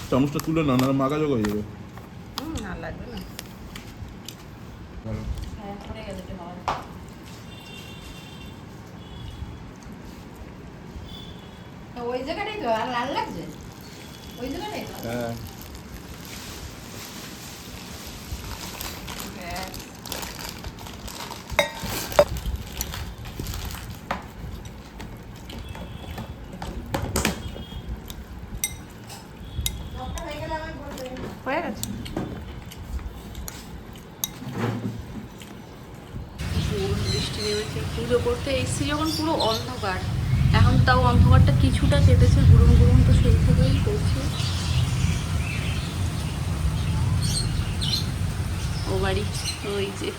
চামচটা তুলে না, না মাখা জোগ হয়ে যাবে। না লাগবে না। হ্যাঁ, পড়ে গেল যে হয়। ওই জায়গাটাই তো আর লাল লাগছে, ওই জায়গাটাই তো। হ্যাঁ হয়ে গেছে। বৃষ্টি নেমেছে, পুজো করতে এসছি যখন পুরো অন্ধকার। এখন তাও অন্ধকারটা কিছুটা কেটেছে, গুরুম গুরুম তো সেই থেকেই করছে। ও বাড়ি ওই যে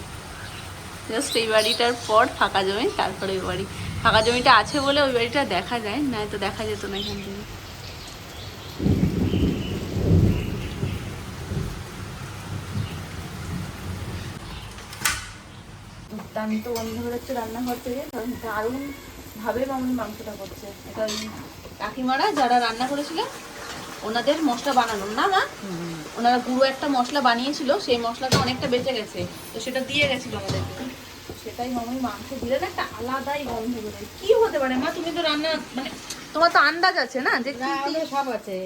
জাস্ট এই বাড়িটার পর ফাঁকা জমি, তারপরে ওই বাড়ি। ফাঁকা জমিটা আছে বলে ওই বাড়িটা দেখা যায়, না তো দেখা যেত না এখান থেকে। দুর্দান্ত গন্ধ বেরোচ্ছে রান্নাঘর থেকে, কারণ দারুণ ভাবে মামনি মাংসটা করছে। এটা ওই কাকিমারা যারা রান্না করেছিলেন ওনাদের মশলা বানানো না মা, ওনারা গুঁড়ো একটা মশলা বানিয়েছিল, সেই মশলাটা অনেকটা বেঁচে গেছে, তো সেটা দিয়ে গেছিল আমাদেরকে। সেটাই মামনি মাংস দিলে না একটা আলাদাই গন্ধ বেরোয়। কি হতে পারে মা, তুমি তো রান্না মানে তোমার তো আন্দাজ আছে না যে সব আছে,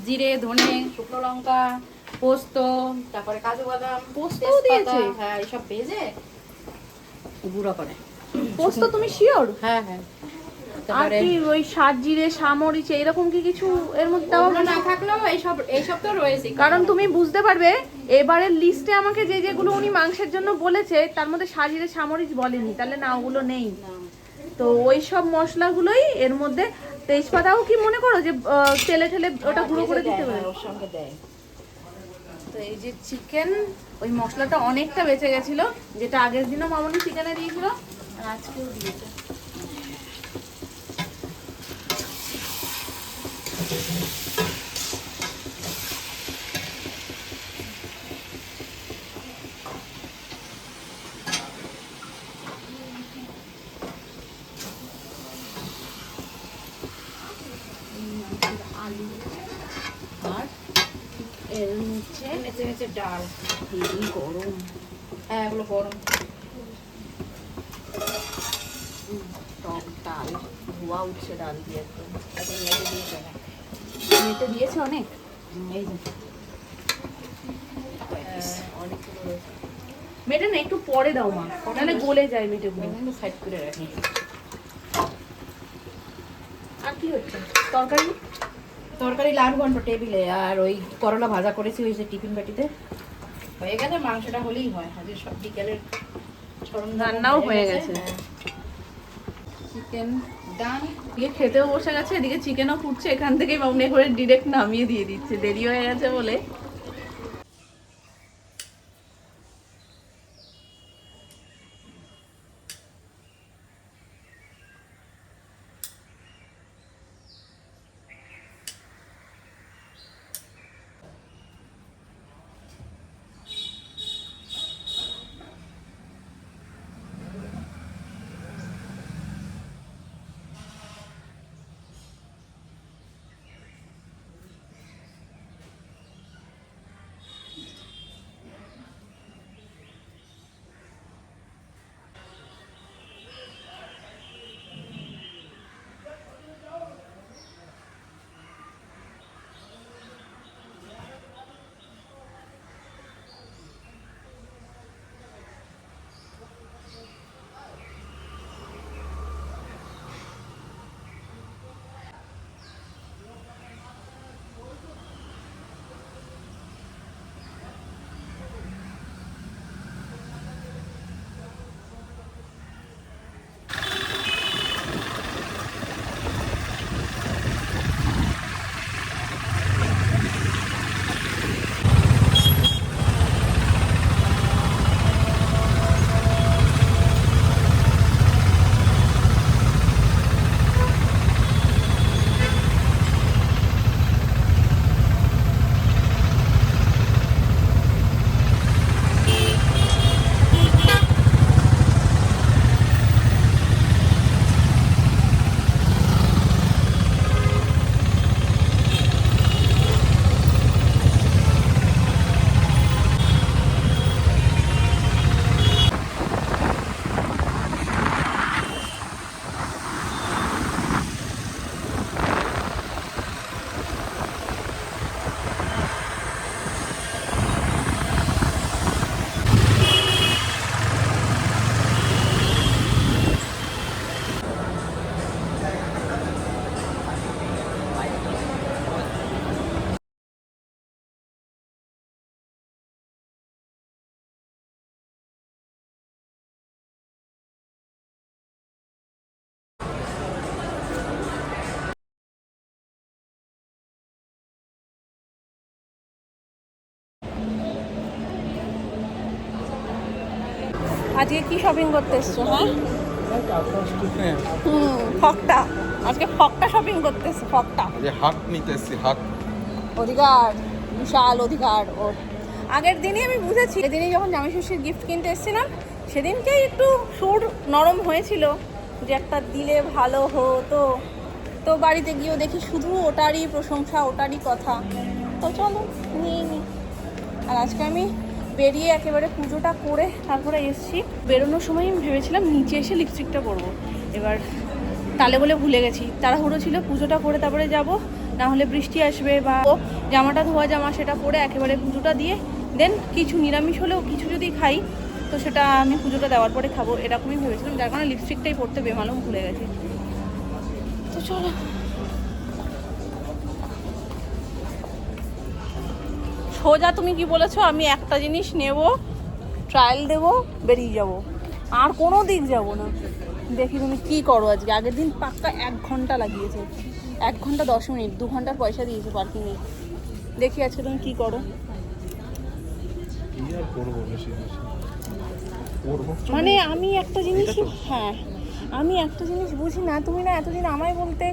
জিরে, ধনে, শুকনো লঙ্কা, পোস্ত, তারপরে কাজু বাদাম, পোস্তও দিয়েছে? হ্যাঁ, এইসব ভেজে গুঁড়ো করে। পোস্ত তুমি শিওর? হ্যাঁ হ্যাঁ। আর কি ওই সাত জিরে সামরিচ এরকম কি কিছু এর মধ্যে দেওয়া না থাকলেও এইসব তো রয়েছে। কারণ তুমি বুঝতে পারবে এবারের লিস্টে আমাকে যে যেগুলো উনি মাংসের জন্য বলেছে তার মধ্যে সাজিরে সামরিচ বলেনি, তাহলে না ওগুলো নেই। তো ওই সব মশলাগুলোই এর মধ্যে। তেজপাতাও কি মনে করো যে তেলে ঠেলে ওটা গুঁড়ো করে দিতে পারে? ওর সঙ্গে দেয়। তো এই যে চিকেন, ওই মশলাটা অনেকটা বেঁচে গেছিল, যেটা আগের দিনও মামনি চিকেনে দিয়েছিল আর আজকেও দিয়েছে। আলু আর এর নিচে নেচে ডাল। হেভি গরম। হ্যাঁ, এগুলো গরম। টক ডাল ধোয়া উঠছে ডাল দিয়ে একদম। এখন মেটে দিয়েছে না। মেটে দিয়েছে অনেক। এই যে অনেকগুলো রয়েছে। মেটে না একটু পরে দাও মা, নাহলে গলে যায় মেটেগুলো। সাইড করে রাখি। আর কি হচ্ছে? তরকারি তরকারি লাল ঘন্ট টেবিলে, আর ওই করলা ভাজা করেছি ওই যে টিফিন বাটিতে। হয়ে গেলে মাংসটা হলেই হয়। আজকে সব বিকেলের রান্নাও হয়ে গেছে। চিকেন ডান দিয়ে খেতেও বসে গেছে, এদিকে চিকেনও ফুটছে। এখান থেকেই মামনি করে ডিরেক্ট নামিয়ে দিয়ে দিচ্ছে, দেরি হয়ে গেছে বলে। আজকে কি শপিং করতে এসছো? হ্যাঁ ফকটা, আজকে ফকটা শপিং করতে এসছো। ফকটা হাক নিতে এসছি, হাক। অধিকার, বিশাল অধিকার ওর। আগের দিনই আমি বুঝেছি, এদিনই যখন জামাই ষষ্ঠীর গিফট কিনতে এসেছিলাম সেদিনকেই একটু সুর নরম হয়েছিল যে একটা দিলে ভালো হতো। তো বাড়িতে গিয়েও দেখি শুধু ওটারই প্রশংসা, ওটারই কথা। তো চলো নিয়ে নিই। আর আজকে আমি বেরিয়ে একেবারে পুজোটা করে তারপরে এসেছি। বেরোনোর সময় আমি ভেবেছিলাম নিচে এসে লিপস্টিকটা পরবো, এবার তালে বলে ভুলে গেছি। তাড়াহুড়ো ছিল, পুজোটা করে তারপরে যাব, না হলে বৃষ্টি আসবে। বা জামাটা ধোয়া জামা, সেটা পরে একেবারে পুজোটা দিয়ে দেন কিছু নিরামিষ হলেও কিছু যদি খাই তো সেটা আমি পুজোটা দেওয়ার পরে খাবো, এরকমই ভেবেছিলাম। যার কারণে লিপস্টিকটাই পরতে বেমালুম ভুলে গেছি। তো চলো সোজা তুমি কি বলেছো, আমি একটা জিনিস নেব, ট্রায়াল দেবো, বেরিয়ে যাব, আর কোনো দিক যাব না। দেখি তুমি কি করো আজকে। আগের দিন পাক্কা 1 ঘন্টা লাগিয়েছে, 1 ঘন্টা 10 মিনিট, 2 ঘন্টার পয়সা দিয়েছে পার্কিংয়ে। দেখি আজকে তুমি কি করো। মানে আমি একটা জিনিস, হ্যাঁ আমি একটা জিনিস বুঝি না, তুমি না এতদিন আমায় বলতে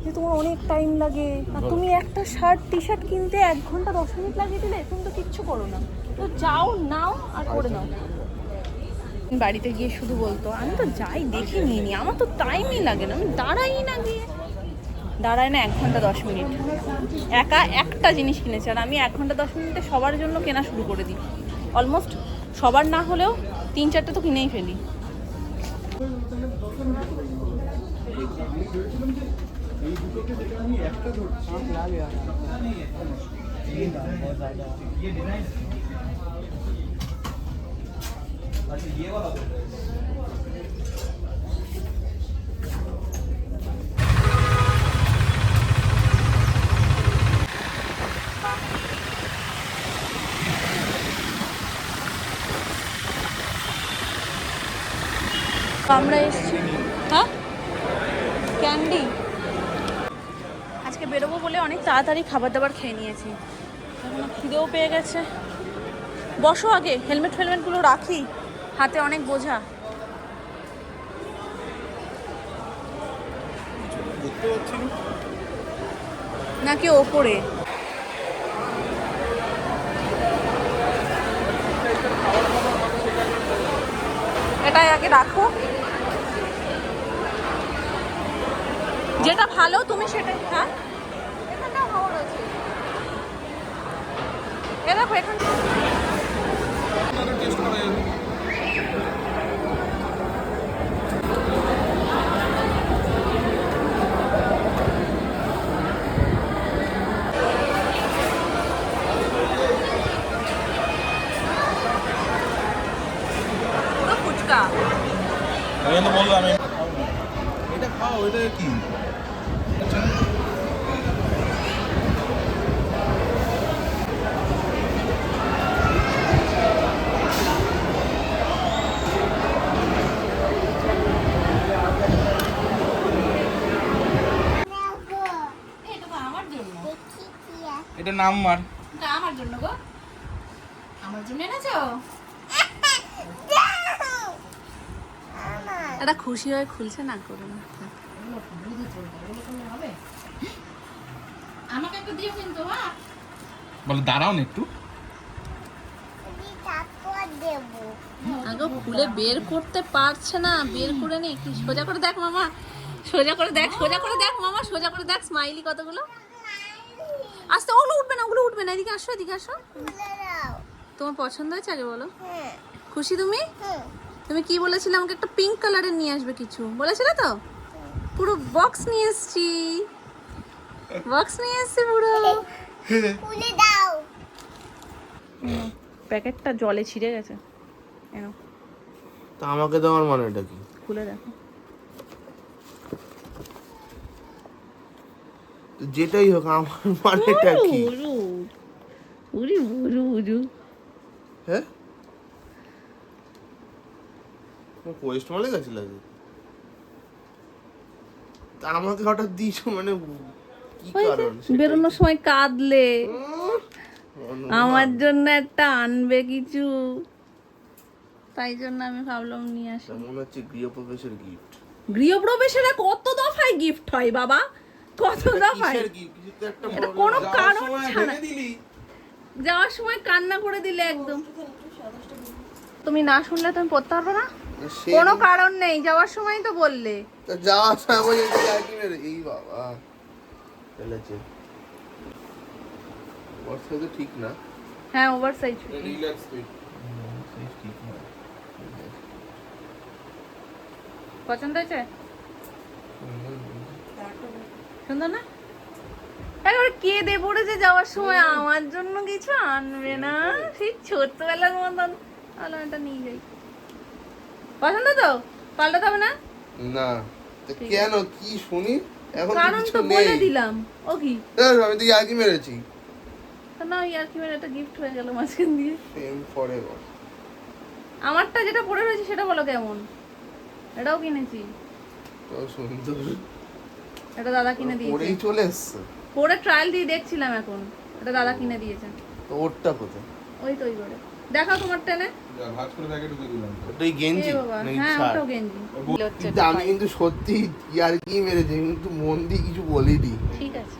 যে তোমার অনেক টাইম লাগে, আর তুমি একটা শার্ট টি শার্ট কিনতে 1 ঘন্টা 10 মিনিট লাগিয়ে দিলে। তুমি তো কিচ্ছু করো না, তো যাও নাও আর করে নাও। বাড়িতে গিয়ে শুধু বলতো আমি তো যাই দেখে নিয়ে নি, আমার তো টাইমই লাগে না, আমি দাঁড়াই না, গিয়ে দাঁড়ায় না 1 ঘন্টা 10 মিনিট। একা একটা জিনিস কিনেছে, আর আমি 1 ঘন্টা 10 মিনিটে সবার জন্য কেনা শুরু করে দিই। অলমোস্ট সবার না হলেও 3-4টে তো কিনেই ফেলি। আমরা এসেছি, হ্যাঁ ক্যান্ডি। আজকে বেরোবো বলে অনেক তাড়াতাড়ি খাবার দাবার খেয়ে নিয়েছি, এখন খিদেও পেয়ে গেছে। বসো আগে, হেলমেট ফেলমেটগুলো রাখি, হাতে অনেক বোঝা। নাকি ওপরে? এটাই আগে রাখো, যেটা ভালো তুমি সেটাই। হ্যাঁ এখানটাও ভালো রয়েছে, এ দেখো এখান পুরো ফুচকা। আমি তো বললাম এটা খাও, এটা কি? এটা নাম মার। এটা আমার জন্য গো, আমার জন্য এনেছো। এটা খুশি হয়ে খুলছে না, করো না। আমাকে একটু দিও কিন্তু। হ্যাঁ বলে দাঁড়াও না একটু, আগে খুলে বের করতে পারছে না, বের করে নে। কি সোজা করে দেখ মামা, সোজা করে দেখ, সোজা করে দেখ মামা, সোজা করে দেখ। স্মাইলি কতগুলো। আস্তে, ওগুলো উঠবে না, ওগুলো উঠবে না। এদিকে আসো, এদিকে আসো। তোমার পছন্দ হয়েছে আগে বলো। খুশি তুমি? তুমি কি বলেছিলে আমাকে একটা পিঙ্ক কালারের নিয়ে আসবে কিছু, বলেছিলে তো? পুরো বক্স নিয়ে এসেছি, বক্স নিয়ে এসেছি পুরো। খুলে দাও। প্যাকেটটা জলে ছিঁড়ে গেছে, এনো। তা আমাকে দেওয়ার মানেটা কি? খুলে দেখো। যেটাই হোক আমার মানেটা কি? উরি উরু উরু। হ্যাঁ ওয়েস্ট মালে গেছিল আজ, তা আমাকে হঠাৎ দিয়েছো মানে কি কারণ? বেরোনোর সময় কাঁদলে আমার জন্য একটা আনবে কিছু, তাই জন্য আমি ভাবলাম নিয়ে আসি। মনে হচ্ছে গৃহপ্রবেশের গিফট। গৃহপ্রবেশেরা কত দফায় গিফট হয় বাবা, কত দফায়। এটা কোনো কারণ ছাড়া যাওয়ার সময় কান্না করে দিলে একদম। তুমি না শুনলে তুমি পড়তে পারবে না, কোনো কারণ নেই, যাওয়ার সময় তো বললে। যাওয়ার সময় বলছি কি মেরে এই বাবা ফেলেছে। বর্ষা তো ঠিক না। হ্যাঁ ওভার সাইজ। Relax fit. ঠিক না। পছন্দ হয়েছে? সুন্দর না? একবার কেঁদে পড়েছে যাওয়ার সময়, আমার জন্য কিছু আনবে না, সেই ছোটবেলার মতন। তাহলে এটা নিয়ে যাই। পছন্দ তো? পাল্টাতে হবে না? না কেন কি শুনি এখন? কারণ তো বলে দিলাম। ও কি আমি তো ইয়ার্কি মেরেছি না, ইয়ার্কি মেরে একটা গিফট হয়ে গেল মাঝখান দিয়ে। Same forever. আমারটা যেটা পরে রয়েছে সেটা বলো কেমন? এটাও কিনেছি। তো সুন্দর। এটা দাদা কিনে দিয়েছে। পরেই চলে এসছে। পরে ট্রায়াল দিয়ে দেখছিলাম এখন। এটা দাদা কিনে দিয়েছে। তো ওরটা কোথায়? ওই তো ওই করে দেখাও তোমার টেনে। ভাঁজ করে প্যাকেট দিয়ে দিলাম। ওটাই গেঞ্জি নাকি হ্যাঁ শার্ট? ওটাও গেঞ্জি। কিন্তু আমি কিন্তু সত্যি ইয়ার্কি মেরেছি, কিন্তু মন দিয়ে কিছু বলিনি। ঠিক আছে,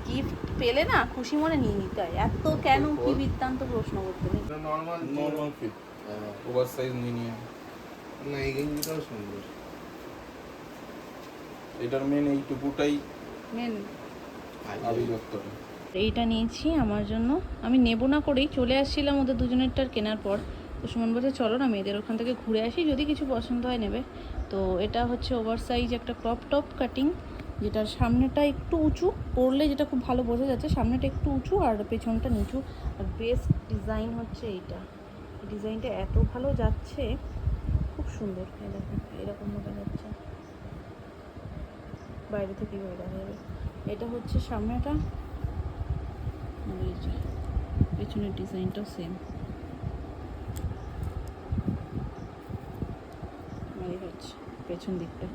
গিফট পেলে না খুশি মনে নিয়ে নিতে হয়, এত কেন কি বৃত্তান্ত প্রশ্ন করতে নেই। নরমাল ফিট ওভার সাইজ নিয়ে না, এই গেঞ্জিটাও সুন্দর। এটার মেন এইটুকুটাই মেন আবিরত্ব। এইটা নিয়েছি আমার জন্য, আমি নেব না করেই চলে আসছিলাম ওদের দুজনেরটার কেনার পর। তো সুমন বলছে চলো না মেয়েদের ওখান থেকে ঘুরে আসি, যদি কিছু পছন্দ হয় নেবে। তো এটা হচ্ছে ওভার সাইজ একটা ক্রপ টপ কাটিং, যেটার সামনেটা একটু উঁচু, পরলে যেটা খুব ভালো বোঝা যাচ্ছে, সামনেটা একটু উঁচু আর পেছনটা নিচু। আর বেস্ট ডিজাইন হচ্ছে এইটা, ডিজাইনটা এত ভালো যাচ্ছে, খুব সুন্দর। এই দেখুন এরকম মনে যাচ্ছে, বাইরে থেকে দেখা যাবে। এটা হচ্ছে সামনেটা, পেছনের ডিজাইনটাও সেম। এই হচ্ছে পেছন দিকটা।